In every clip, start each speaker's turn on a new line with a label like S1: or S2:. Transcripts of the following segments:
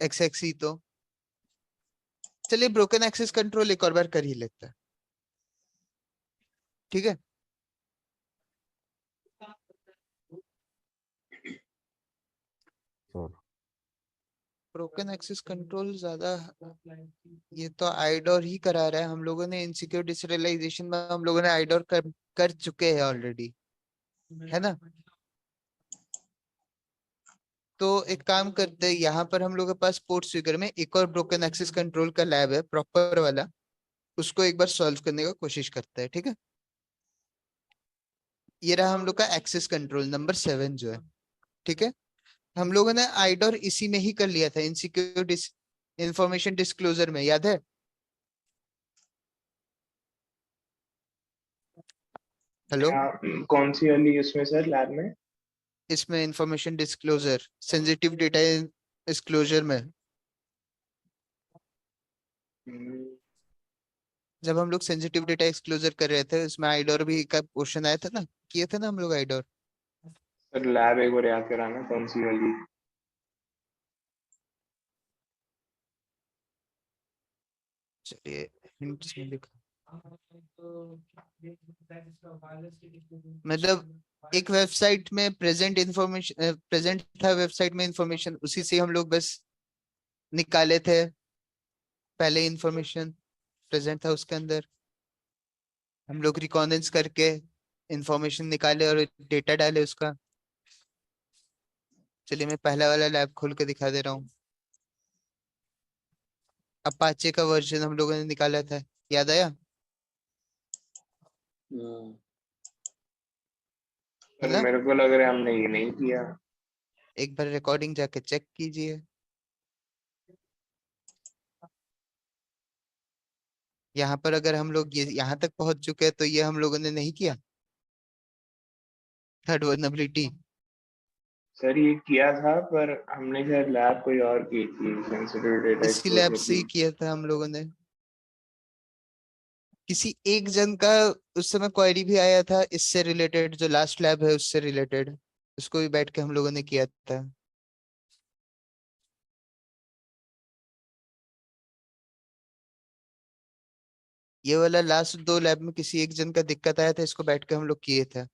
S1: XXE तो चलिए broken access control एक और बार कर ही लेते हैं, ठीक है। ब्रोकन एक्सेस कंट्रोल ज्यादा, ये तो आइडोर ही करा रहा है। हम लोगों ने इनसिक्योर डिसरियलाइजेशन में हम लोगों ने आइडोर कर चुके हैं ऑलरेडी, है ना। तो एक काम करते हैं, यहाँ पर हम लोग के पास पोर्ट्स फिगर में एक और ब्रोकन एक्सेस कंट्रोल का लैब है प्रॉपर वाला, उसको एक बार सॉल्व करने का कोशिश करते हैं, ठीक है। ये रहा हम लोग का एक्सेस कंट्रोल नंबर 7 जो है, ठीक है। हम लोगों ने आइडोर इसी में ही कर लिया था, इनसिक्योर इंफॉर्मेशन डिस्क्लोजर में, याद है। हेलो।
S2: कौन सी वाली उसमें सर लैब में?
S1: इसमें information disclosure, sensitive data disclosure में,
S2: हम्म,
S1: जब हम लोग सेंसिटिव डेटा एक्सक्लोजर कर रहे थे उसमें आइडोर भी का क्वेश्चन आया था ना, किए थे ना हम लोग आइडोर।
S2: सर लैब एक बार याद कराना कौन सी वाली?
S1: चलिए hints में लिखा, मतलब एक वेबसाइट में प्रेजेंट इंफॉर्मेशन प्रेजेंट था, वेबसाइट में इंफॉर्मेशन उसी से हम लोग बस निकाले थे, पहले इंफॉर्मेशन प्रेजेंट था उसके अंदर, हम लोग रिकॉर्डेंस करके इंफॉर्मेशन निकाले और डेटा डाले उसका। चलिए मैं पहला वाला लैब खोल के दिखा दे रहा हूँ। अपाचे का वर्जन हम लोगों ने निकाला था, याद आया।
S2: हम्म, पर
S1: मतलब
S2: मेरे को लग रहा है हमने ये नहीं किया।
S1: एक बार रिकॉर्डिंग जाके चेक कीजिए। यहाँ पर अगर हम लोग ये यहाँ तक पहुंच चुके हैं तो ये हम लोगों ने नहीं किया, थर्ड वर्नेबिलिटी।
S2: सर ये किया था पर हमने शायद लैब कोई और की थी, सेंसिटिव डेटा
S1: इसी लैब
S2: एक्सपोजर
S1: से ही
S2: की।
S1: किया था हम लोगों ने। किसी एक जन का उस समय क्वेरी भी आया था इससे रिलेटेड, जो लास्ट लैब है उससे रिलेटेड, उसको भी बैठ के हम लोगों ने किया था। ये वाला लास्ट 2 लैब में किसी एक जन का दिक्कत आया था, इसको बैठ के हम लोग किए थे।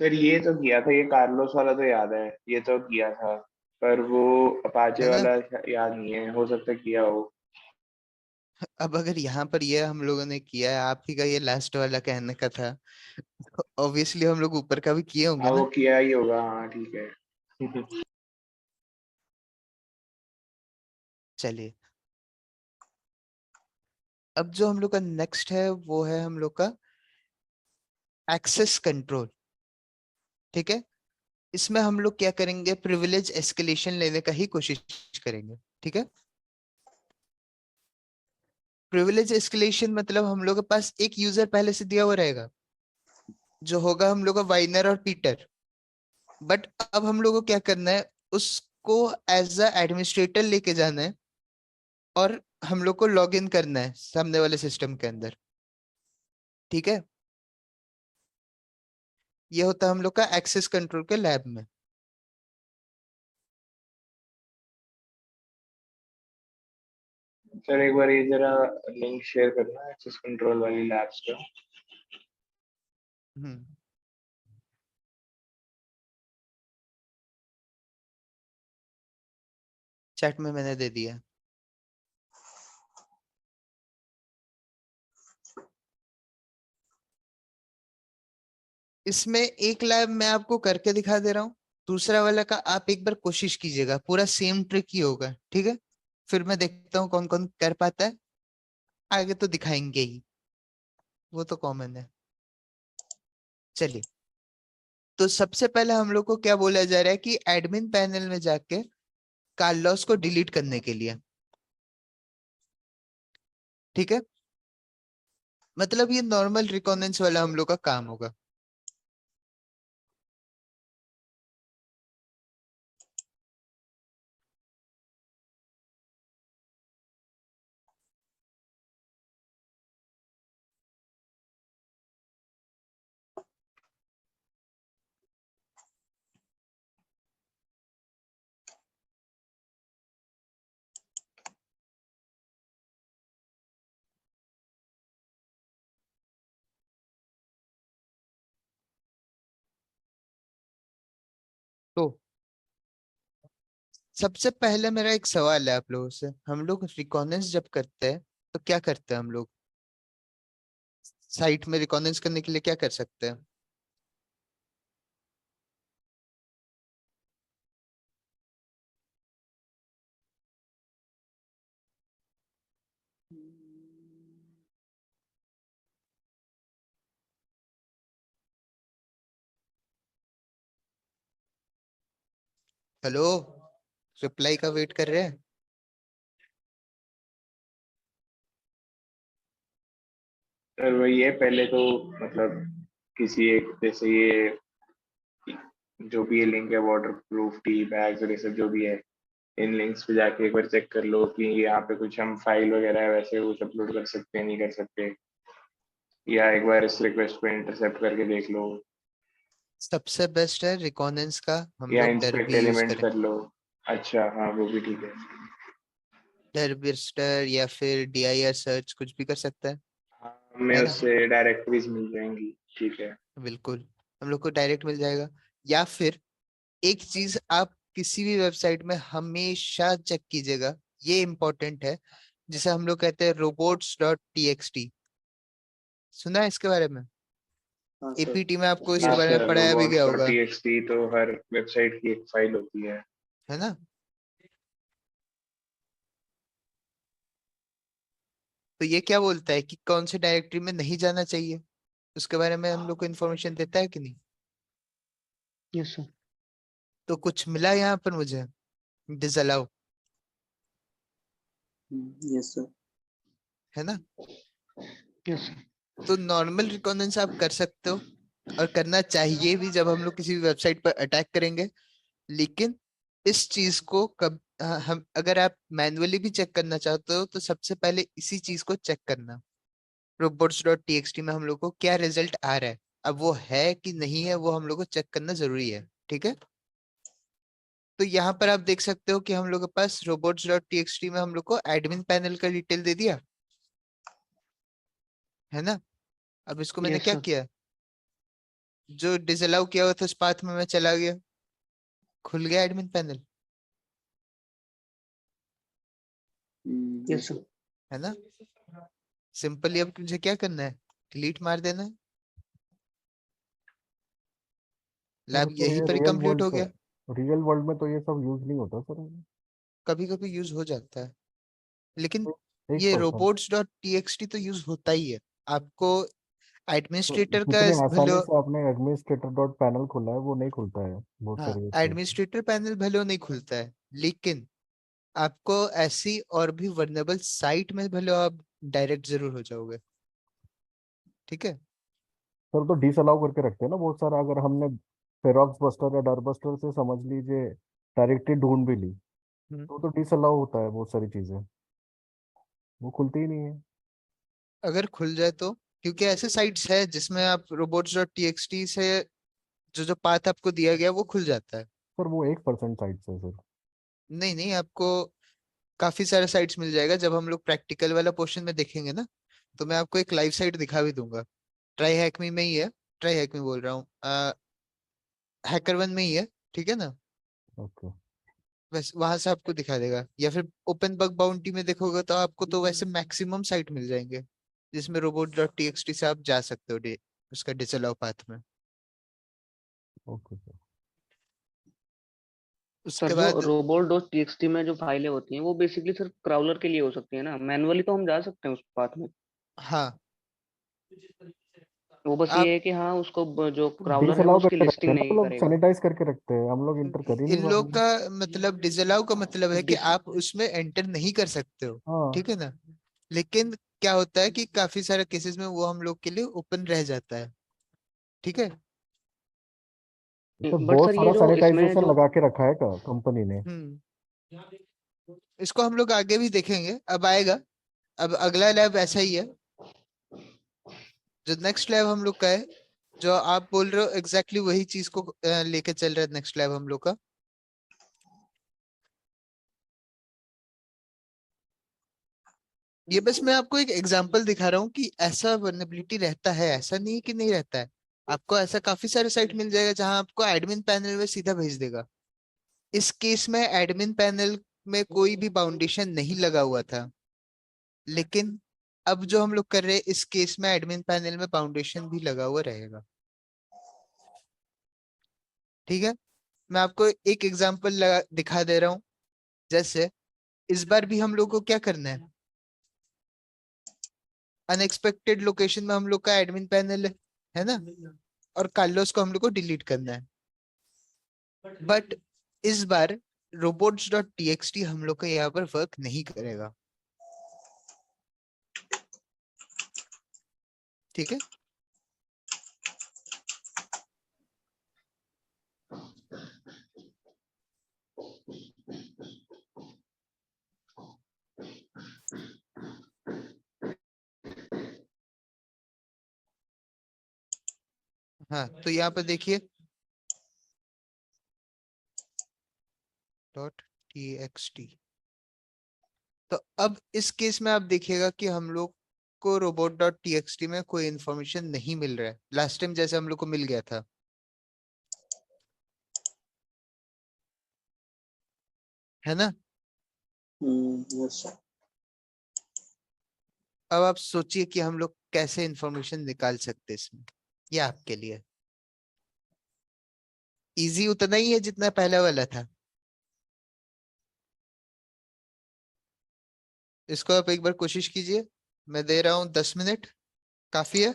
S2: सर ये तो किया था, ये कार्लोस वाला तो याद है, ये तो किया था। पर वो अपाचे
S1: है ना।
S2: वाला याद नहीं है, हो सकता है किया हो।
S1: अब अगर यहाँ पर ये हम लोगों ने किया है, आप ही का ये लास्ट वाला कहने का था, ऑब्वियसली हम लोग ऊपर का भी किए होंगे
S2: हाँ वो
S1: ना।
S2: किया ही होगा, हाँ ठीक है।
S1: चलिए अब जो हम लोग का नेक्स्ट है वो है हम लोग का एक्सेस कंट्रोल, ठीक है। इसमें हम लोग क्या करेंगे, प्रिविलेज एस्केलेशन लेने का ही कोशिश करेंगे, ठीक है। प्रिविलेज एस्केलेशन मतलब हम लोग के पास एक यूजर पहले से दिया हुआ रहेगा, जो होगा हम लोग का वाइनर और पीटर। बट अब हम लोग को क्या करना है, उसको एज अ एडमिनिस्ट्रेटर लेके जाना है और हम लोग को लॉग इन करना है सामने वाले सिस्टम के अंदर, ठीक है। ये होता है हम लोग का एक्सेस कंट्रोल के लैब में।
S2: सर एक बार ये जरा लिंक शेयर करना एक्सेस कंट्रोल वाली लैब्स का।
S1: हम्म। चैट में मैंने दे दिया। इसमें एक लैब मैं आपको करके दिखा दे रहा हूँ, दूसरा वाला का आप एक बार कोशिश कीजिएगा, पूरा सेम ट्रिक ही होगा, ठीक है। फिर मैं देखता हूँ कौन कौन कर पाता है, आगे तो दिखाएंगे ही, वो तो कॉमन है। चलिए, तो सबसे पहले हम लोग को क्या बोला जा रहा है कि एडमिन पैनल में जाके कार्लोस को डिलीट करने के लिए, ठीक है। मतलब ये नॉर्मल रिकॉर्डेंस वाला हम लोग का काम होगा। सबसे पहले मेरा एक सवाल है आप लोगों से, हम लोग रिकॉनेंस जब करते हैं तो क्या करते हैं हम लोग? साइट में रिकॉनेंस करने के लिए क्या कर सकते हैं? हेलो, रिप्लाई का वेट कर रहे हैं?
S2: सर वही है, पहले तो मतलब किसी एक जैसे ये जो भी ये लिंक है, वाटर प्रूफ टी बैग्स और ये सब जो भी है, इन लिंक्स पे जाके एक बार चेक कर लो कि यहाँ पे कुछ हम फाइल वगैरह है वैसे कुछ अपलोड कर सकते हैं नहीं कर सकते, या एक बार इस रिक्वेस्ट पे इंटरसेप्ट करके देख लो,
S1: सबसे बेस्ट है रिकॉनेंस का हम
S2: या
S1: लोग
S2: इंस्पेक्ट
S1: डरबी यूज
S2: एलिमेंट
S1: करें।
S2: कर लो। अच्छा हाँ, वो भी ठीक है।
S1: डरबिस्टर या फिर DIR सर्च कुछ भी कर सकता
S2: हाँ, हमें
S1: है ना?
S2: उससे डायरेक्टरीज मिल जाएंगी। ठीक है।
S1: बिल्कुल, हम लोग को डायरेक्ट मिल जाएगा। या फिर एक चीज आप किसी भी वेबसाइट में हमेशा चेक कीजिएगा, ये इंपॉर्टेंट है, जिसे हम लोग कहते हैं robots.txt। सुना है इसके बारे में?
S3: हाँ सर।
S1: APT में आपको
S2: हाँ
S1: इसके बारे में
S2: सर,
S1: पढ़ाया भी गया
S2: robots डॉट
S1: होगा,
S2: टी एक्स टी तो हर वेबसाइट की एक फाइल होती है।
S1: है ना? तो ये क्या बोलता है कि कौन से डायरेक्टरी में नहीं जाना चाहिए, उसके बारे में हम लोग को इन्फॉर्मेशन देता है कि नहीं?
S3: Yes sir.
S1: तो कुछ मिला यहाँ पर मुझे, डिसअलाउ,
S3: यस सर।
S1: है ना?
S3: Yes sir.
S1: तो नॉर्मल रिकॉनेंस आप कर सकते हो, और करना चाहिए भी जब हम लोग किसी भी वेबसाइट पर अटैक करेंगे। लेकिन इस चीज को कब हम अगर आप मैन्युअली भी चेक करना चाहते हो तो सबसे पहले इसी चीज को चेक करना, robots.txt में हम लोग को क्या रिजल्ट आ रहा है। अब वो है कि नहीं है वो हम लोग को चेक करना जरूरी है, ठीक है? तो यहाँ पर आप देख सकते हो कि हम लोग के पास robots.txt में हम लोग को एडमिन पैनल का डिटेल दे दिया, है ना? अब इसको मैंने
S3: यस
S1: क्या
S3: सर।
S1: किया, जो डिसअलाउ किया हुआ था उस पाथ में मैं चला गया, खुल गया एडमिन पैनल,
S3: यस सर।
S1: है ना? सिंपली अब मुझे क्या करना है, डिलीट मार देना है।
S4: सर
S1: लैब
S4: तो
S1: यहीं
S4: ये
S1: पर ही कंप्लीट हो गया।
S4: रियल वर्ल्ड में तो ये सब यूज नहीं होता सर।
S1: कभी कभी यूज हो जाता है, लेकिन
S4: एक
S1: ये
S4: परसेंट।
S1: robots.txt तो यूज होता ही है। आपको
S4: तो
S1: एडमिनिस्ट्रेटर का
S4: जितने
S1: भले,
S4: आसानी से आपने एडमिनिस्ट्रेटर डॉट पैनल खोला है वो नहीं खुलता है बहुत
S1: हाँ
S4: सारी वेबसाइट।
S1: एडमिनिस्ट्रेटर पैनल भले नहीं खुलता है, लेकिन आपको ऐसी और भी वर्नेबल साइट में भले आप डायरेक्ट जरूर हो जाओगे, ठीक है?
S4: सर तो डिसअलाउ करके रखते हैं ना बहुत सारा। अगर हमने फेरॉक्स बस्टर या डर बस्टर से समझ लीजिए डायरेक्टली ढूंढ भी ली
S1: हम्म।
S4: तो डिसअलाउ होता है बहुत सारी चीजें, वो खुलती ही नहीं है।
S1: अगर खुल जाए तो, क्योंकि ऐसे साइट्स है जिसमें आप robots.txt से जो जो पाथ आपको दिया गया वो खुल जाता है।
S4: सर वो 1% साइट से सर।
S1: नहीं नहीं, आपको काफी सारे साइट्स मिल जाएगा। जब हम लोग प्रैक्टिकल वाला पोर्शन में देखेंगे ना, तो मैं आपको एक लाइव साइट दिखा भी दूंगा। ट्राई हैकमी में ही है, ट्राई हैकमी बोल रहा हूँ, हैकर वन में ही है, ठीक है ना?
S4: ओके।
S1: बस वहां से आपको दिखा देगा, या फिर ओपन बग बाउंटी में देखोगे तो आपको तो वैसे मैक्सिमम साइट मिल जाएंगे जिसमें robot.txt से आप जा सकते हो उसका डिसअलाउ पाथ में।
S4: Okay sir.
S1: उसके
S3: सर जो
S1: बाद
S3: रोबोट डॉट टीएक्सटी में जो फाइलें होती हैं वो बेसिकली सिर्फ क्राउलर के लिए हो सकती है ना, मैनुअली तो हम जा सकते हैं उस पाथ में।
S1: हाँ,
S3: वो बस ये
S1: आप
S3: है कि हाँ उसको जो क्राउलर है वो
S4: डिसअलाउ
S3: उसकी
S4: करके रखते
S3: लिस्टिंग
S4: हैं ना वो
S3: नहीं
S4: लोग,
S3: करेगा।
S4: सैनिटाइज करके रखते हैं, हम लोग इंटर कर ही नहीं
S1: इन लोग
S4: पाएंगे।
S1: का मतलब डिसअलाउ का मतलब है कि
S3: डिस
S1: आप उसमें एंटर नहीं कर सकते हो,
S4: हाँ।
S1: ठीक है ना? लेकिन क्या होता है कि काफी सारे केसेस में वो हम लोग के लिए ओपन रह जाता है, ठीक है?
S4: तो
S3: बट
S4: बहुत
S3: सर ये
S4: सारा
S3: जो इसमें
S4: सैनिटाइजेशन
S3: जो
S4: लगा के रखा है का कंपनी ने।
S1: हम्म। इसको हम लोग आगे भी देखेंगे, अब आएगा। अब अगला लैब ऐसा ही है, जो नेक्स्ट लैब हम लोग का है, जो आप बोल रहे हो एग्जैक्टली वही चीज को लेके चल रहा है नेक्स्ट लैब हम लोग का। ये बस मैं आपको एक एग्जांपल दिखा रहा हूँ कि ऐसा वर्नेबिलिटी रहता है, ऐसा नहीं कि नहीं रहता है। आपको ऐसा काफी सारे साइट मिल जाएगा जहां आपको एडमिन पैनल में सीधा भेज देगा, इस केस में एडमिन पैनल में कोई भी बाउंडेशन नहीं लगा हुआ था, लेकिन अब जो हम लोग कर रहे हैं इस केस में एडमिन पैनल में बाउंडेशन भी लगा हुआ रहेगा। ठीक है, मैं आपको एक एग्जांपल दिखा दे रहा हूं। जैसे इस बार भी हम लोग को क्या करना है, अनएक्सपेक्टेड लोकेशन में हम लोग का एडमिन पैनल है ना, और कार्लोस को हम लोग को डिलीट करना है। बट इस बार robots.txt हम लोग का यहाँ पर वर्क नहीं करेगा। ठीक है, हाँ तो यहाँ पर देखिए .txt। तो अब इस केस में आप देखिएगा कि हम लोग को robot.txt में कोई इंफॉर्मेशन नहीं मिल रहा है, लास्ट टाइम जैसे हम लोग को मिल गया था, है ना।
S5: Yes sir.
S1: अब आप सोचिए कि हम लोग कैसे इंफॉर्मेशन निकाल सकते हैं इसमें, ये आपके लिए इजी उतना ही है जितना पहला वाला था। इसको आप एक बार कोशिश कीजिए, मैं दे रहा हूँ 10 मिनट, काफी है।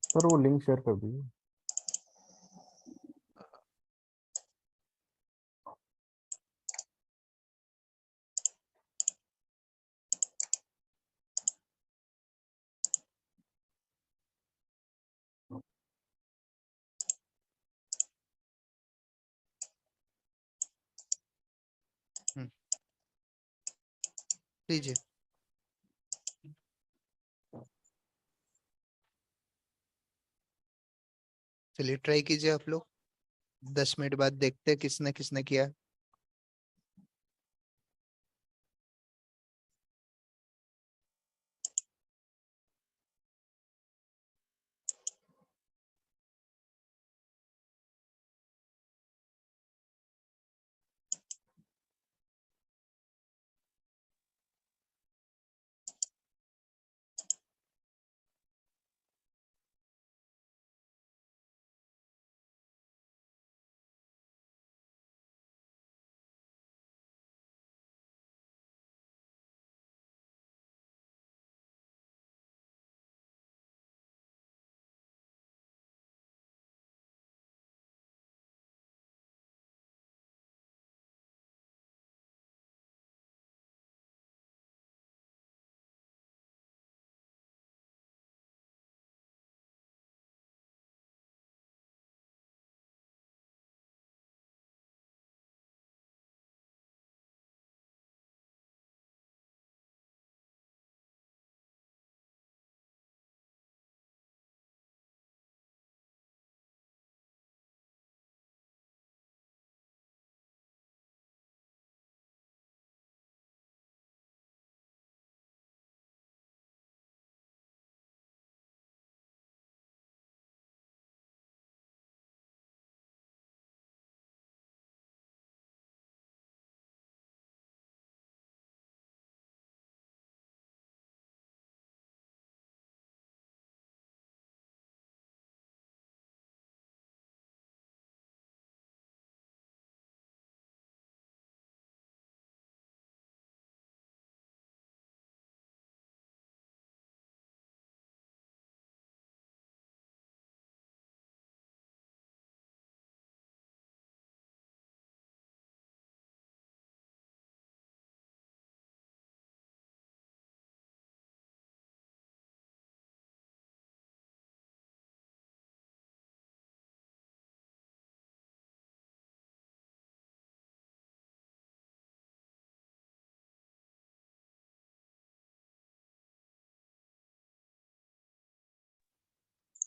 S4: सर वो लिंक शेयर कर दीजिए। हम्म, लीजिए। चलिए ट्राई कीजिए आप लोग, 10 मिनट बाद देखते हैं किसने किसने किया।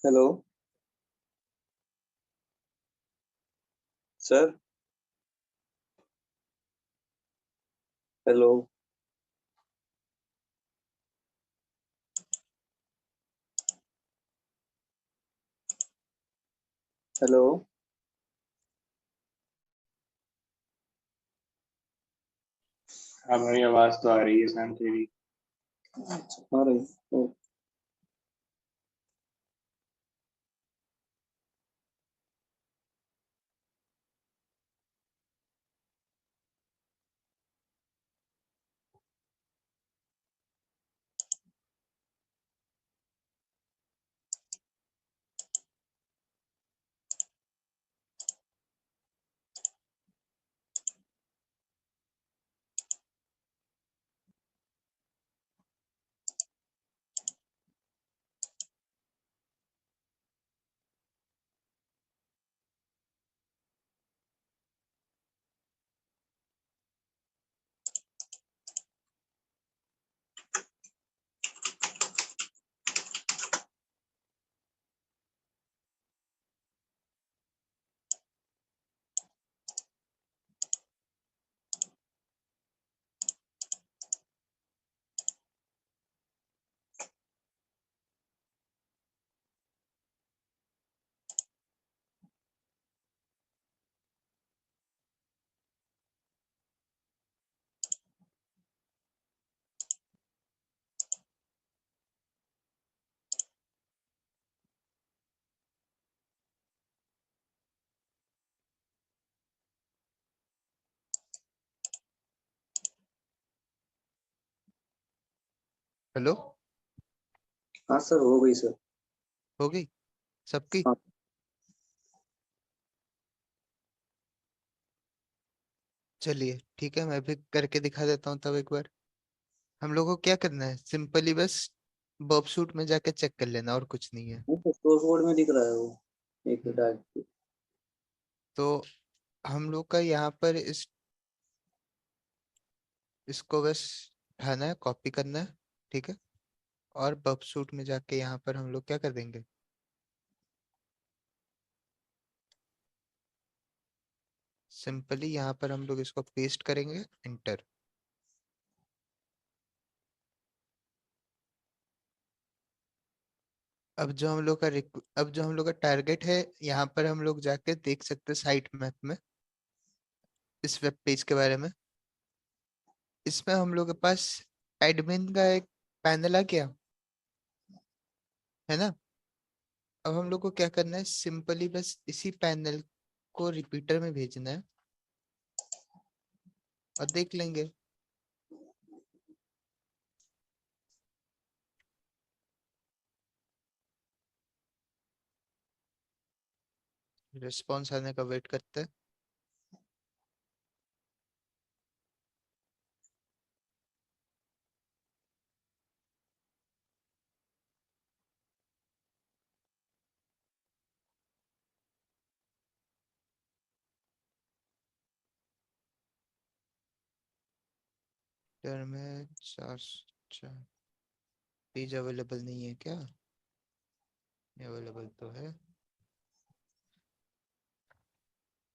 S5: Hello sir. हेलो हेलो
S2: हाँ भाई आवाज तो आ रही है सैम तेरी।
S5: अच्छा आ रही है।
S1: हेलो,
S5: हाँ सर हो गई सर।
S1: हो गई सबकी?
S5: हाँ
S1: चलिए ठीक है, मैं भी करके दिखा देता हूँ तब एक बार। हम लोगों को क्या करना है, सिंपली बस बॉब शूट में जाके चेक कर लेना, और कुछ नहीं है।
S5: वो तो सोर्स कोड में दिख रहा है वो एक
S1: हम्म,
S5: डाल।
S1: तो हम लोग का यहाँ पर इसको बस उठाना है, कॉपी करना है, ठीक है। और बॉब शूट में जाके यहाँ पर हम लोग क्या कर देंगे, सिंपली यहाँ पर हम लोग इसको पेस्ट करेंगे, एंटर। अब जो हम लोग का टारगेट है, यहाँ पर हम लोग जाके देख सकते हैं साइट मैप में, इस वेब पेज के बारे में। इसमें हम लोग के पास एडमिन का एक पैनल आ गया है ना। अब हम लोग को क्या करना है, सिंपली बस इसी पैनल को रिपीटर में भेजना है और देख लेंगे। रिस्पॉन्स आने का वेट करते हैं। यार में 4 पेज अवेलेबल नहीं है क्या? अवेलेबल तो है।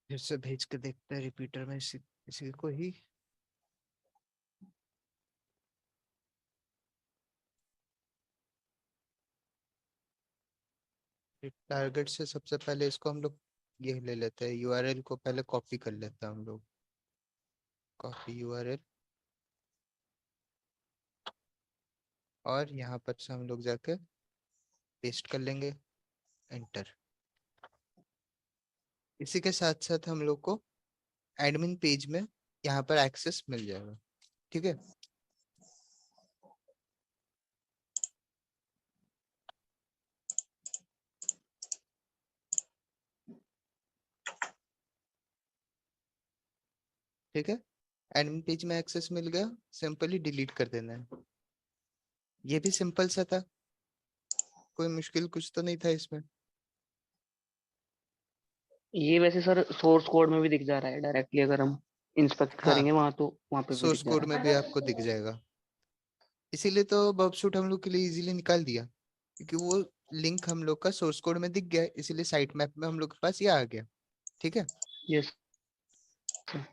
S1: फिर से भेज के देखते हैं रिपीटर में, इसी को ही। टारगेट से सबसे पहले इसको हम लोग ये ले लेते हैं, यूआरएल को पहले कॉपी कर लेते हैं हम लोग। कॉपी यूआरएल, और यहाँ पर से हम लोग जाकर पेस्ट कर लेंगे, एंटर। इसी के साथ साथ हम लोग को एडमिन पेज में यहाँ पर एक्सेस मिल जाएगा, ठीक है। ठीक है, एडमिन पेज में एक्सेस मिल गया, सिंपली डिलीट कर देना है। ये भी सिंपल सा था, कोई मुश्किल कुछ तो नहीं था इसमें।
S3: ये वैसे सर सोर्स कोड में भी दिख जा रहा है डायरेक्टली, अगर हम इंस्पेक्ट
S1: हाँ,
S3: करेंगे वहां तो वहां पे भी
S1: सोर्स
S3: दिख जा
S1: कोड
S3: रहा
S1: में भी आपको दिख जाएगा। इसीलिए तो बबशूट हम लोग के लिए इजीली निकाल दिया, क्योंकि वो लिंक हम लोग का सोर्स कोड में दिख गया, इसीलिए साइट मैप में हम लोग के पास ये आ गया, ठीक है।
S3: है। यस।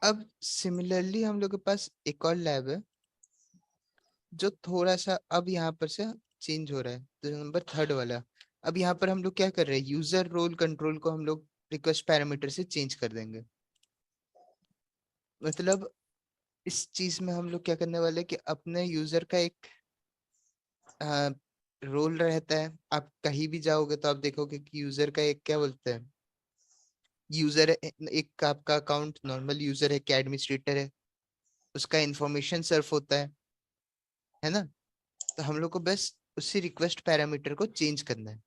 S1: अब सिमिलरली हम लोग के पास एक और लैब है, जो थोड़ा सा अब यहाँ पर से चेंज हो रहा है, तो नंबर 3 वाला। अब यहाँ पर हम लोग क्या कर रहे हैं, यूजर रोल कंट्रोल को हम लोग रिक्वेस्ट पैरामीटर से चेंज कर देंगे। मतलब इस चीज में हम लोग क्या करने वाले कि अपने यूजर का एक रोल रहता है। आप कहीं भी जाओगे तो आप देखोगे कि यूजर का एक क्या बोलते हैं, यूजर एक आपका अकाउंट नॉर्मल यूजर है, क्या एडमिनिस्ट्रेटर है, उसका इंफॉर्मेशन सर्व होता है ना। तो हम लोग को बस उसी रिक्वेस्ट पैरामीटर को चेंज करना है।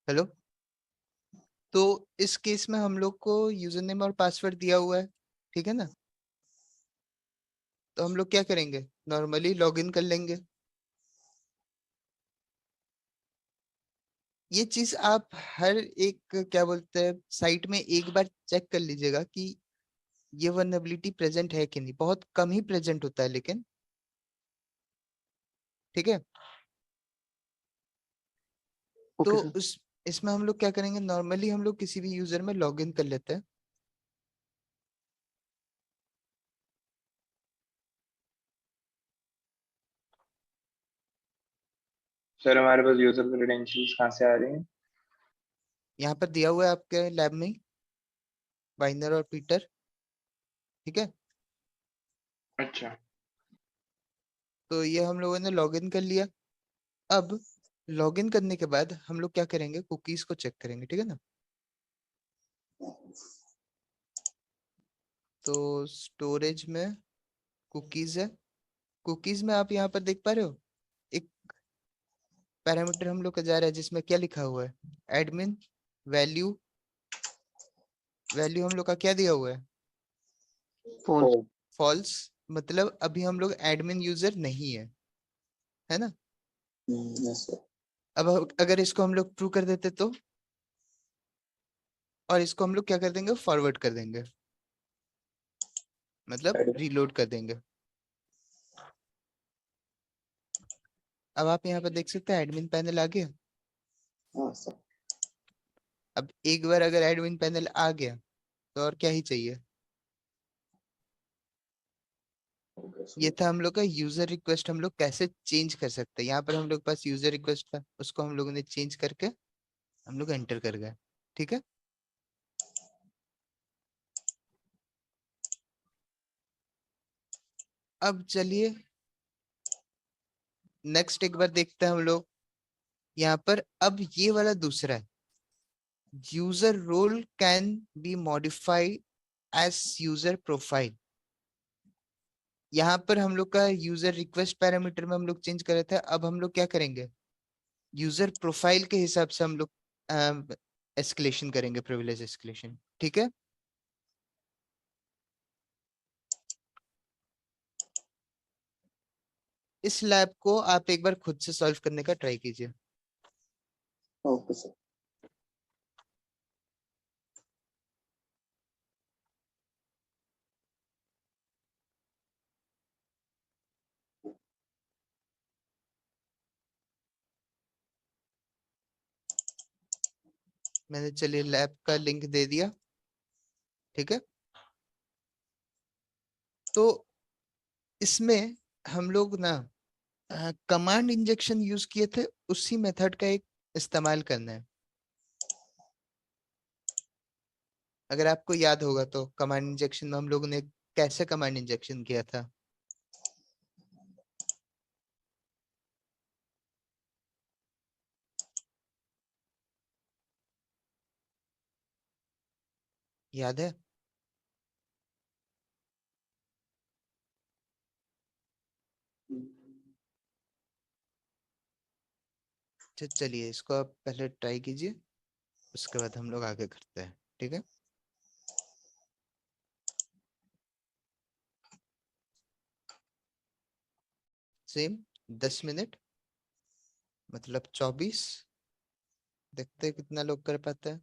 S1: हेलो। तो इस केस में हम लोग को यूजर नेम और पासवर्ड दिया हुआ है, ठीक है ना। तो हम लोग क्या करेंगे, नॉर्मली लॉगिन कर लेंगे। ये चीज आप हर एक क्या बोलते हैं साइट में एक बार चेक कर लीजिएगा कि ये वल्नरेबिलिटी प्रेजेंट है कि नहीं। बहुत कम ही प्रेजेंट होता है लेकिन, ठीक है। तो
S3: ओके सर।
S1: उस इसमें हम लोग क्या करेंगे, नॉर्मली हम लोग किसी भी यूजर में लॉगिन कर लेते हैं।
S2: सर हमारे पास यूजर क्रेडेंशियल्स कहाँ से आ रहे हैं?
S1: यहाँ पर दिया हुआ है आपके लैब में, वाइनर और पीटर, ठीक है।
S2: अच्छा।
S1: तो ये हम लोगों ने लॉगिन कर लिया। अब लॉगिन करने के बाद हम लोग क्या करेंगे, कुकीज को चेक करेंगे, ठीक है ना। तो स्टोरेज में कुकीज है। कुकीज में आप यहाँ पर देख पा रहे हो, एक पैरामीटर हम लोग का जा रहा है जिसमें क्या लिखा हुआ है, एडमिन वैल्यू। वैल्यू हम लोग का क्या दिया हुआ है,
S3: फॉल्स।
S1: फॉल्स। मतलब अभी हम लोग एडमिन यूजर नहीं है ना।
S5: Yes sir.
S1: अब अगर इसको हम लोग ट्रू कर देते तो, और इसको हम लोग क्या कर देंगे, फॉरवर्ड कर देंगे, मतलब रीलोड कर देंगे। अब आप यहाँ पर देख सकते हैं एडमिन पैनल आ गया।
S5: हाँ सर।
S1: अब एक बार अगर एडमिन पैनल आ गया तो और क्या ही चाहिए।
S5: ओके
S1: ये
S5: सर।
S1: था हम लोग का यूजर रिक्वेस्ट, हम लोग कैसे चेंज कर सकते हैं। यहाँ पर हम लोग के पास यूजर रिक्वेस्ट था, उसको हम लोगों ने चेंज करके हम लोग एंटर कर गए, ठीक है। अब चलिए नेक्स्ट एक बार देखते हैं हम लोग। यहाँ पर अब ये वाला दूसरा है, user role can be modified as user profile. यहाँ पर हम लोग का यूजर रिक्वेस्ट पैरामीटर में हम लोग चेंज कर रहे थे। अब हम लोग क्या करेंगे, यूजर प्रोफाइल के हिसाब से हम लोग एस्केलेशन करेंगे, प्रिविलेज एस्केलेशन, ठीक है। इस लैब को आप एक बार खुद से सॉल्व करने का ट्राई कीजिए।
S5: Okay sir.
S1: मैंने चलिए लैब का लिंक दे दिया, ठीक है। तो इसमें हम लोग ना कमांड इंजेक्शन यूज किए थे, उसी मेथड का एक इस्तेमाल करना है। अगर आपको याद होगा तो कमांड इंजेक्शन में हम लोगों ने कैसे कमांड इंजेक्शन किया था। याद है? अच्छा चलिए इसको आप पहले ट्राई कीजिए, उसके बाद हम लोग आगे करते हैं, ठीक है। सेम 10 मिनट मतलब 24, देखते हैं कितना लोग कर पाते हैं।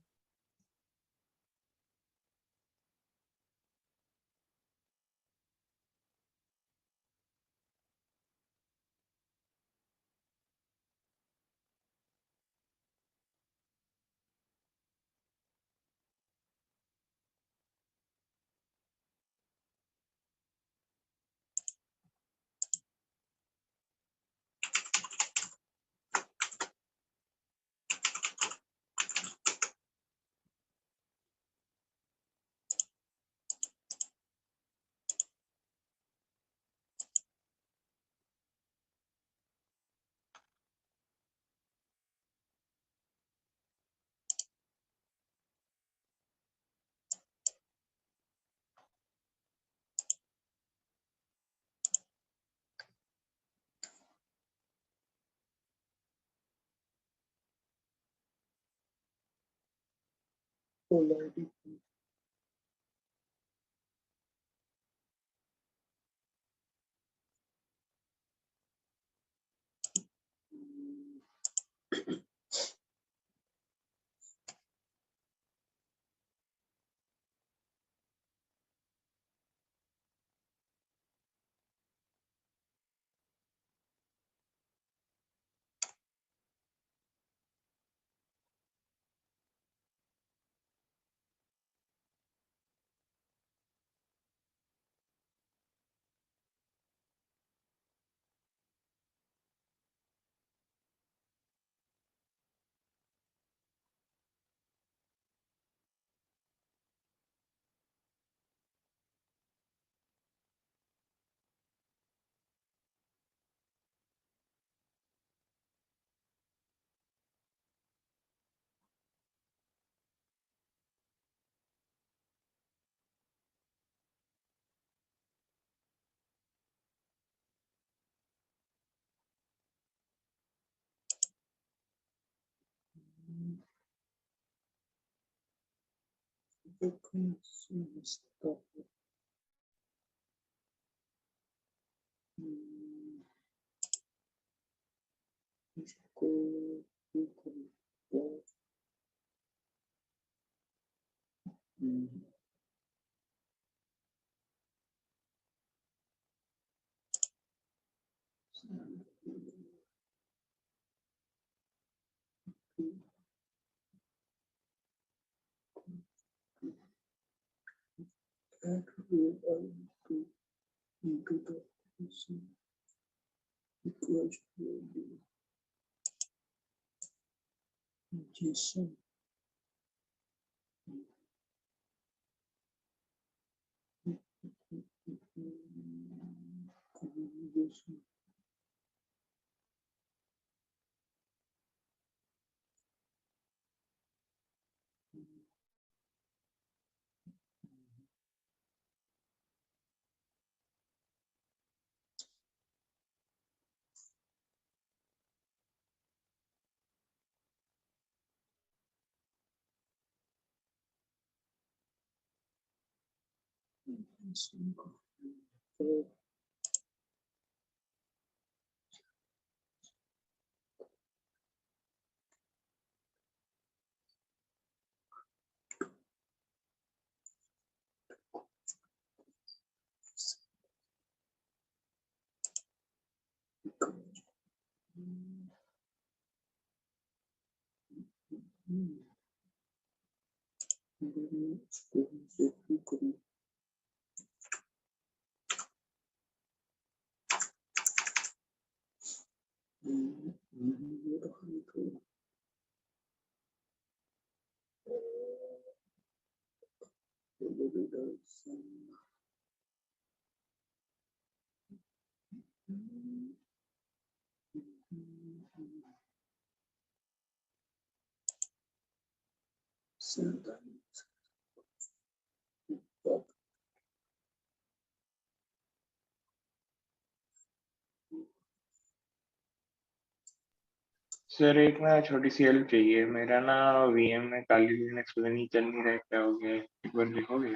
S2: सर एक ना छोटी सी हेल्प चाहिए। मेरा ना वीएम में काली लिनक्स पता नहीं चल नहीं रहा है, क्या हो गया है, एक बार देखोगे?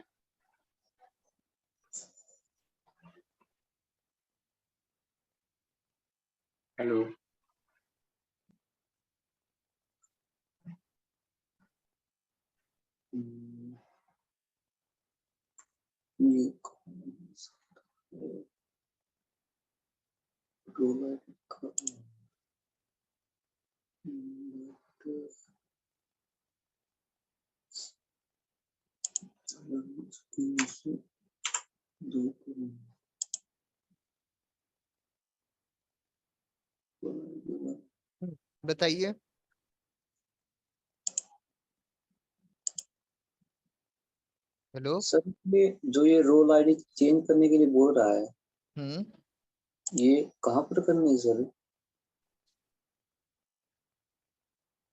S2: हेलो।
S5: ये रोलर का
S1: बताइए। हेलो।
S5: सर ये जो ये रोल आईडी चेंज करने के लिए बोल रहा है,
S1: हम्म।
S5: ये कहाँ पर करनी है सर?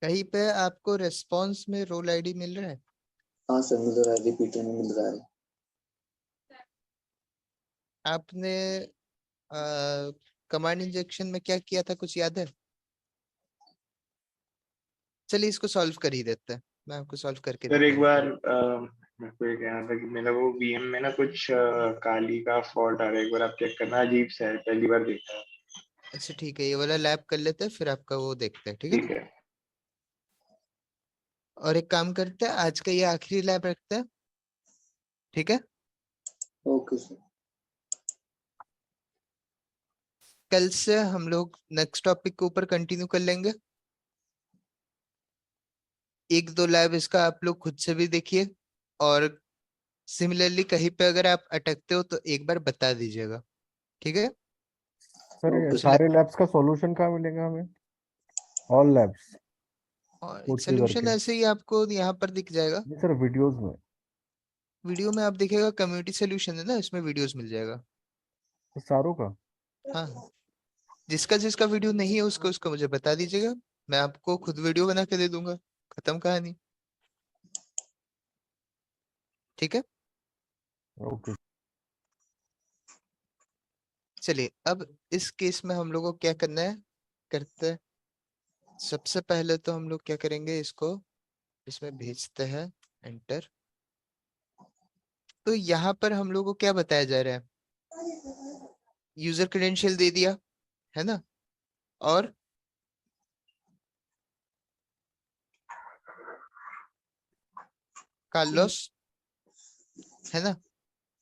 S1: कहीं पे आपको रेस्पॉन्स में रोल आईडी मिल रहा है?
S5: हाँ सर मिल रहा है, रिपीटर में मिल रहा है।
S1: आपने कमांड इंजेक्शन में क्या किया था, कुछ याद है? चलिए इसको सॉल्व कर ही देते हैं, मैं आपको सॉल्व करके
S2: सर एक
S1: दिखाता
S2: बार
S1: हूँ।
S2: मेरे को ये कहना था कि मेरा वो वीएम में ना कुछ काली का फॉल्ट आ रहा है, एक बार आप चेक करना। अजीब सा है, पहली बार देखा है।
S1: अच्छा ठीक है, ये वाला लैब कर लेते हैं, फिर आपका वो देखते हैं, ठीक है
S2: ठीक
S1: ना?
S2: है।
S1: और एक काम करते हैं, आज का ये आखिरी लैब रखते हैं, ठीक है?
S5: Okay sir.
S1: कल से हम लोग नेक्स्ट टॉपिक के ऊपर कंटिन्यू कर लेंगे। एक दो लैब इसका आप लोग खुद से भी देखिए, और सिमिलरली कहीं पे अगर आप अटकते हो तो एक बार बता दीजिएगा, ठीक है?
S4: सर ये
S5: ओके सर।
S4: सारे लैब्स का सॉल्यूशन कहाँ मिलेगा हमें? ऑल लैब्स
S1: और
S4: कोड की
S1: सोल्यूशन
S4: करके?
S1: ऐसे ही आपको यहाँ पर दिख जाएगा।
S4: नहीं सर, वीडियोस में।
S1: वीडियो में आप देखिएगा, कम्युनिटी सोल्यूशन है ना, इसमें वीडियोस मिल जाएगा।
S4: तो सारों का?
S1: हाँ, जिसका जिसका वीडियो नहीं है उसको उसको मुझे बता दीजिएगा, मैं आपको खुद वीडियो बना के दे दूंगा, खत्म कहानी, ठीक है?
S4: ओके।
S1: चलिए अब इस केस में हम लोग को क्या करना है, करते हैं। सबसे पहले तो हम लोग क्या करेंगे, इसको इसमें भेजते हैं, एंटर। तो यहाँ पर हम लोग को क्या बताया जा रहा है, यूजर क्रेडेंशियल दे दिया है ना, और कार्लोस, है ना,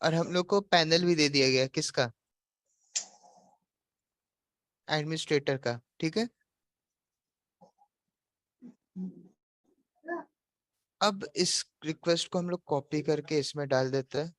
S1: और हम लोग को पैनल भी दे दिया गया, किसका? एडमिनिस्ट्रेटर का, ठीक है? अब इस रिक्वेस्ट को हम लोग कॉपी करके इसमें डाल देते हैं।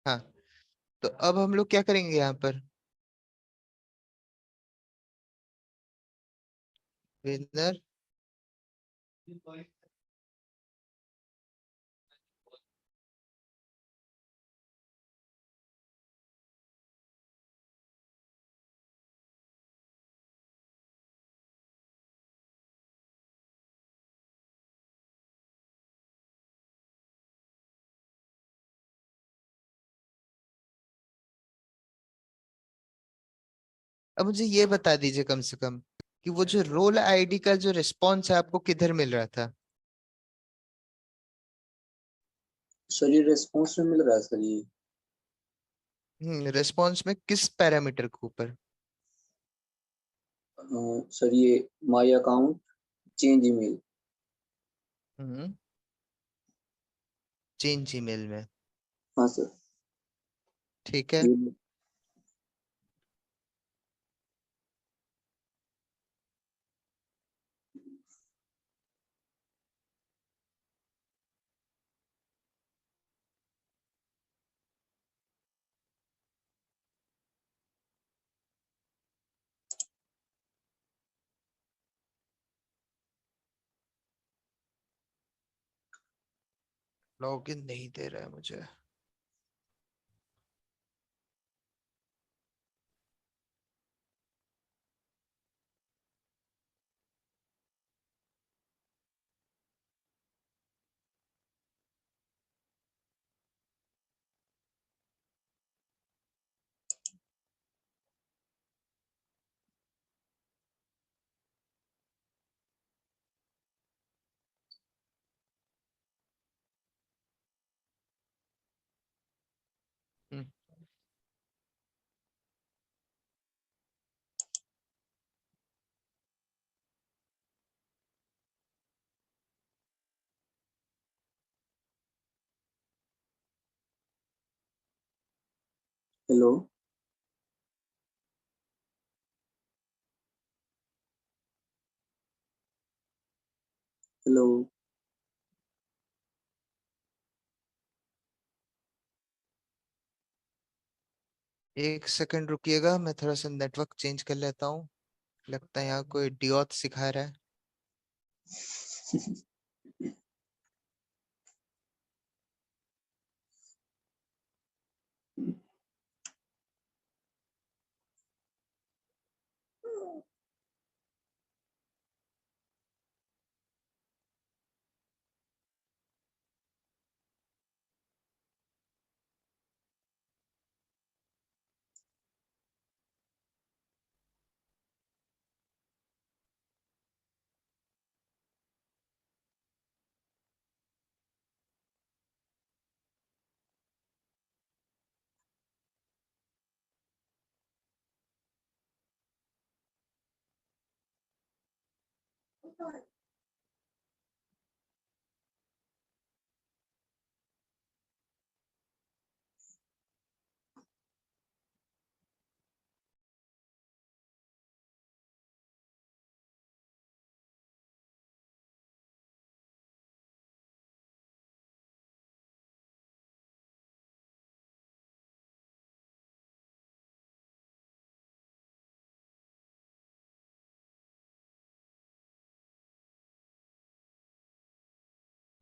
S1: हाँ, तो अब हम लोग क्या करेंगे यहाँ पर, विनर अब मुझे ये बता दीजिए कम से कम कि वो जो रोल आईडी का जो रिस्पॉन्स है आपको किधर मिल रहा था?
S5: सर ये रेस्पॉन्स में मिल रहा है सर ये।
S1: रिस्पॉन्स में किस पैरामीटर के ऊपर?
S5: सर ये my account change email.
S1: Hmm change email में।
S5: हाँ सर।
S1: ठीक है।
S5: ये
S1: लॉगिन नहीं दे रहा है मुझे। हम्म,
S5: हेलो। हेलो।
S1: एक सेकंड रुकिएगा, मैं थोड़ा सा नेटवर्क चेंज कर लेता हूँ। लगता है यहाँ कोई डियोथ सिखा रहा है।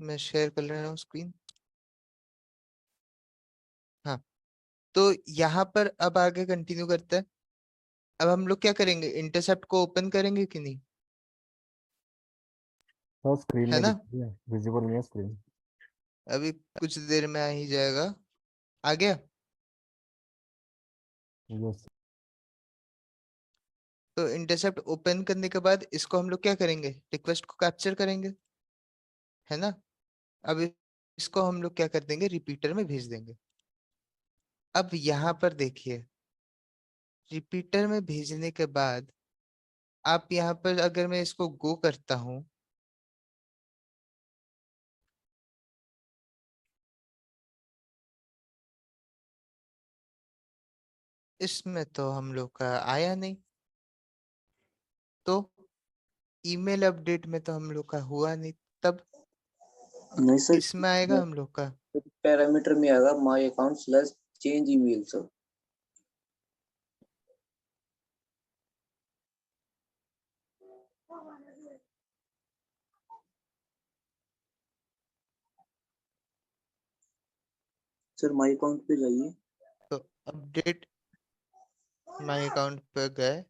S1: मैं शेयर कर रहा हूँ स्क्रीन। हाँ, तो यहाँ पर अब आगे कंटिन्यू करते हैं। अब हम लोग क्या करेंगे, इंटरसेप्ट को ओपन करेंगे कि नहीं?
S4: हाँ स्क्रीन
S1: है
S4: में
S1: ना?
S4: दिख रही है, विजिबल नहीं है स्क्रीन।
S1: अभी कुछ देर में आ ही जाएगा। आ गया?
S4: यस।
S1: तो इंटरसेप्ट ओपन करने के बाद इसको हम लोग क्या करेंगे, रिक्वेस्ट को कैप्चर करेंगे, है ना? अब इसको हम लोग क्या कर देंगे, रिपीटर में भेज देंगे। अब यहाँ पर देखिए, रिपीटर में भेजने के बाद आप यहाँ पर अगर मैं इसको गो करता हूँ, इसमें तो हम लोग का आया नहीं। तो ईमेल अपडेट में तो हम लोग का हुआ नहीं। तब
S5: नहीं सर,
S1: इसमें आएगा हम लोग का।
S5: पैरामीटर में आएगा my account slash change email sir. Sir my account पे जाइए।
S1: तो अपडेट माय अकाउंट पर गए।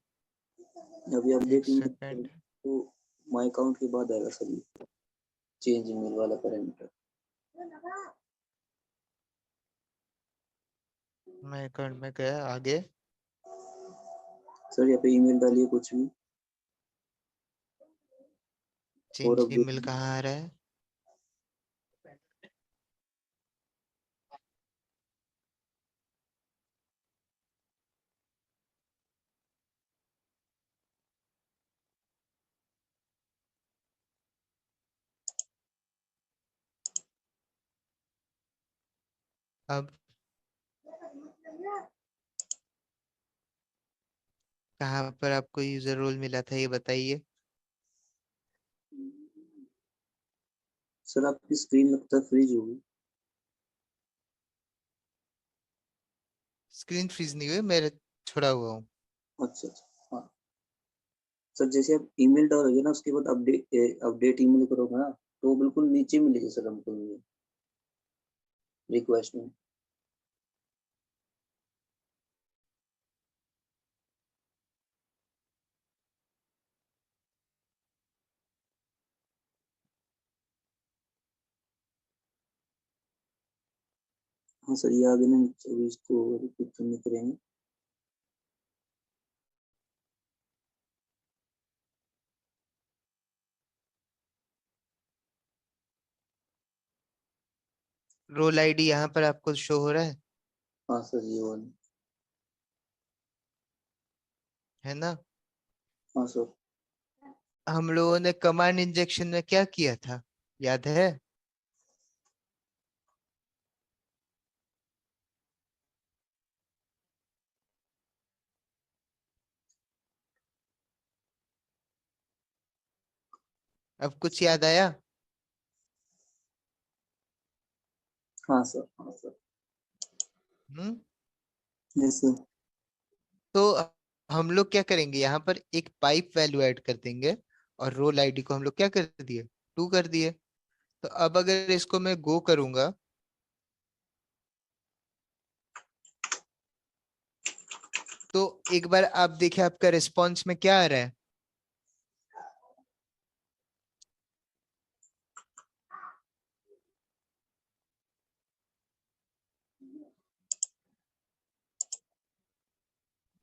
S5: अभी
S1: एक
S5: अपडेट ईमेल
S1: सेकंड।
S5: तो माय अकाउंट के बाद आएगा सर ये चेंज ईमेल वाला पैरामीटर।
S1: माय अकाउंट में गया, आगे
S5: सर यहाँ पे ईमेल डालिए कुछ भी। और
S1: चेंज
S5: अपडेट
S1: ईमेल कहाँ आ रहा है? अब कहाँ पर आपको यूजर रोल मिला था ये बताइए।
S5: सर आपकी स्क्रीन लगता है फ्रीज होगी।
S1: स्क्रीन फ्रीज नहीं हुई, मेरे छोड़ा हुआ हूँ।
S5: अच्छा अच्छा हाँ सर, जैसे आप ईमेल डालोगे ना उसके बाद अपडेट अपडेट ईमेल करोगे ना, तो वो बिल्कुल नीचे मिलेगी सर हमको ये रिक्वेस्ट में। हाँ सर ये आगे ना नीचे, अभी इसको रिपीट करने करेंगे।
S1: रोल आईडी यहाँ पर आपको शो हो रहा
S5: हाँ सर ये वाला।
S1: है ना?
S5: हाँ सर।
S1: हम लोगों ने कमांड इंजेक्शन में क्या किया था, याद है? अब कुछ याद आया?
S5: हाँ सर। हाँ सर।
S1: हम्म।
S5: Yes sir.
S1: तो हम लोग क्या करेंगे, यहाँ पर एक पाइप वैल्यू ऐड कर देंगे और रोल आईडी को हम लोग क्या कर दिए, 2 कर दिए। तो अब अगर इसको मैं गो करूंगा तो एक बार आप देखिए आपका रिस्पॉन्स में क्या आ रहा है।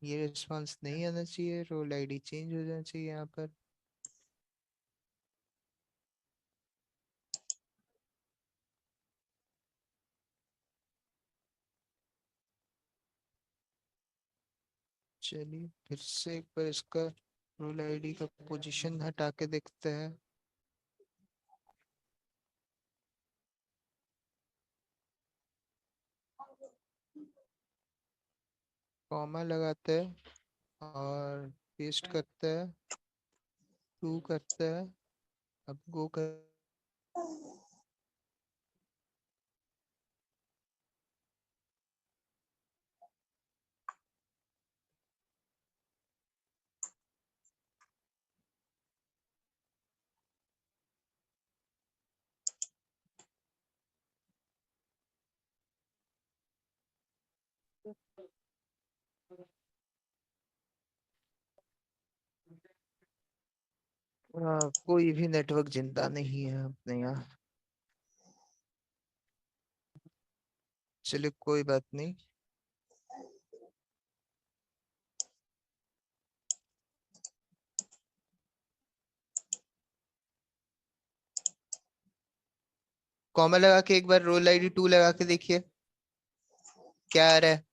S1: ये रिस्पॉन्स नहीं आना चाहिए, रोल आईडी चेंज हो जाना चाहिए यहाँ पर। चलिए फिर से एक बार इसका रोल आईडी का पोजीशन हटा के देखते हैं। कॉमा लगाते हैं और पेस्ट करते हैं, 2 करते हैं। अब गो कर। कोई भी नेटवर्क जिंदा नहीं है अपने यहाँ। चलिए कोई बात नहीं। कॉमा लगा के एक बार रोल आईडी 2 लगा के देखिए क्या आ रहा है।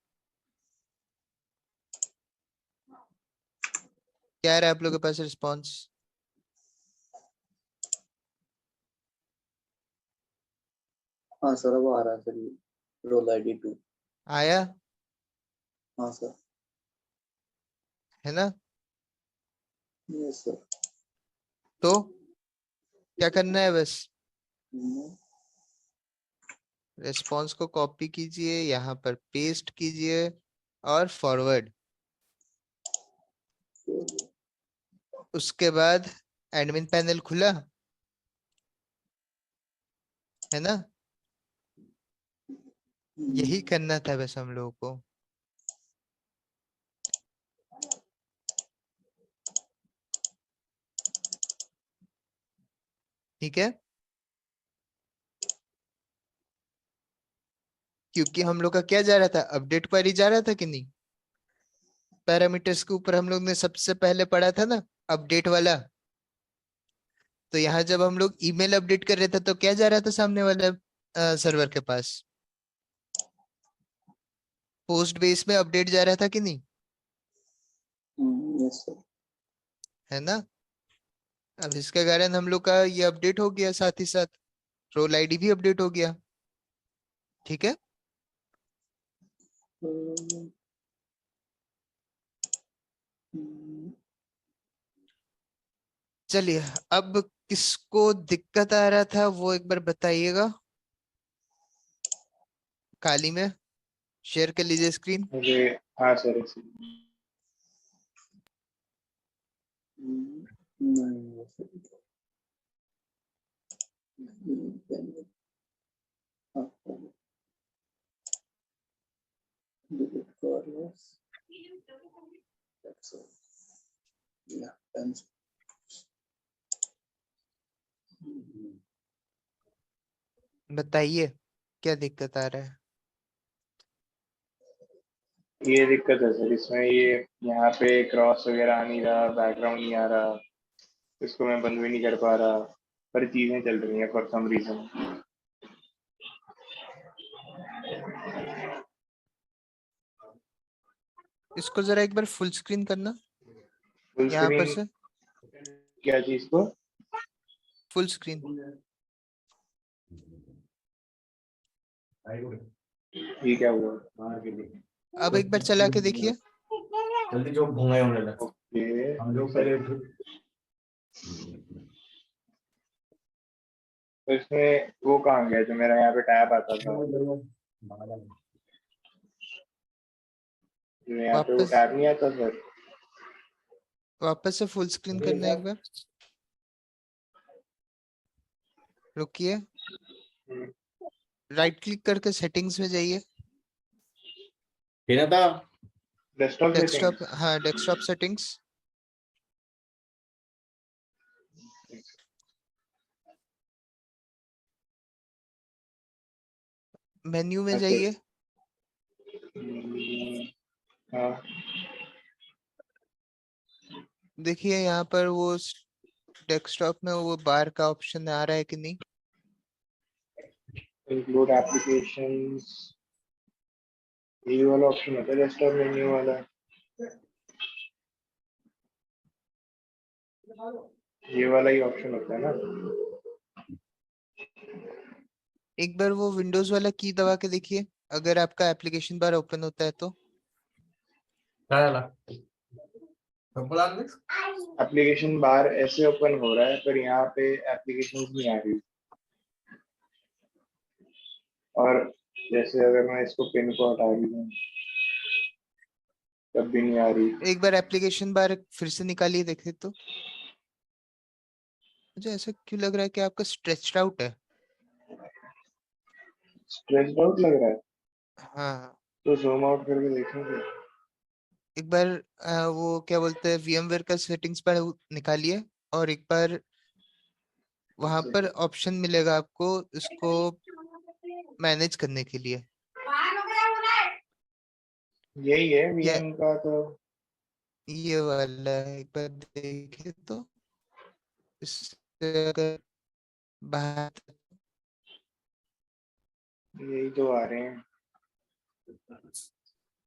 S1: क्या आ रहा है आप लोगों के पास रिस्पॉन्स?
S5: हाँ सर अब आ रहा है सर ये रोल आईडी 2।
S1: आया
S5: हाँ सर।
S1: है ना?
S5: Yes sir.
S1: तो क्या करना है, बस रिस्पॉन्स को कॉपी कीजिए, यहाँ पर पेस्ट कीजिए और फॉरवर्ड। उसके बाद एडमिन पैनल खुला है ना? यही करना था बस हम लोगों को। ठीक है, क्योंकि हम लोग का क्या जा रहा था, अपडेट क्वेरी जा रहा था कि नहीं? पैरामीटर्स के ऊपर हम लोग ने सबसे पहले पढ़ा था ना, अपडेट वाला। तो यहाँ जब हम लोग ईमेल अपडेट कर रहे थे तो क्या जा रहा था सामने वाले सर्वर के पास? पोस्ट बेस में अपडेट जा रहा था कि नहीं?
S5: Yes sir.
S1: है ना? अब इसके कारण हम लोग का ये अपडेट हो गया, साथ ही साथ रोल आईडी भी अपडेट हो गया। ठीक है। चलिए, अब किसको दिक्कत आ रहा था वो एक बार बताइएगा। खाली में शेयर कर लीजिए स्क्रीन।
S2: मुझे, हाँ सर,
S5: नहीं sir. Delete corners. That's all. Yeah, thanks.
S1: बताइए क्या दिक्कत आ रहा है।
S2: ये दिक्कत है सर इसमें, ये यहाँ पे क्रॉस वगैरह आ नहीं रहा, बैकग्राउंड नहीं आ रहा, इसको मैं बंद भी नहीं कर पा रहा, पर चीजें चल रही हैं फॉर सम रीजन।
S1: इसको जरा एक बार फुल स्क्रीन करना,
S2: फुल
S1: यहाँ पर
S2: स्क्रीन?
S1: से
S2: क्या चीज को?
S1: Full screen.
S2: ये क्या हुआ?
S1: अब एक बार चला के देखिए।
S6: जल्दी जो भूंगा होने लगा
S2: ओके,
S6: हम लोग पहले
S2: तो इसमें वो कहाँ गया जो मेरा यहाँ पे टैब आता था, जो यहाँ पे वो
S1: वापस
S2: टैब नहीं आता सर?
S1: वापस से फुल स्क्रीन करना एक बार। रुकिए, राइट क्लिक करके सेटिंग्स में जाइए।
S6: था
S2: डेस्कटॉप
S1: डेस्कटॉप,
S2: सेटिंग्स।
S1: हाँ डेस्कटॉप सेटिंग्स। मेन्यू में
S2: अच्छा।
S1: जाइए।
S2: हाँ,
S1: देखिए यहाँ पर वो डेस्कटॉप में वो बार का ऑप्शन आ रहा है कि नहीं?
S2: इंक्लूड एप्लीकेशंस, ये वाला ऑप्शन होता है डेस्कटॉप मेन्यू वाला, ये वाला ही ऑप्शन होता है ना?
S1: एक बार वो विंडोज वाला की दबा के देखिए, अगर आपका एप्लीकेशन बार ओपन होता है तो।
S2: एप्लीकेशन बार ऐसे ओपन हो रहा है, पर यहाँ पे एप्लीकेशंस नहीं आ रही, और जैसे अगर मैं इसको पिन को हटा भी दूं तब भी नहीं आ रही।
S1: एक बार एप्लीकेशन बार फिर से निकालिए, देखे तो। मुझे ऐसा क्यों लग रहा है कि आपका स्ट्रेच्ड आउट है।
S2: स्ट्रेस्ड आउट लग रहा है,
S1: हाँ,
S2: तो जूम आउट करके देखेंगे।
S1: एक बार वो क्या बोलते हैं VMware का सेटिंग्स पर निकालिए, और एक बार वहां पर ऑप्शन मिलेगा आपको इसको मैनेज करने के लिए।
S2: यही है
S1: या
S2: वीएम का तो।
S1: ये वाला एक बार देखे तो, इससे अगर बात
S2: यही तो आ रहे हैं।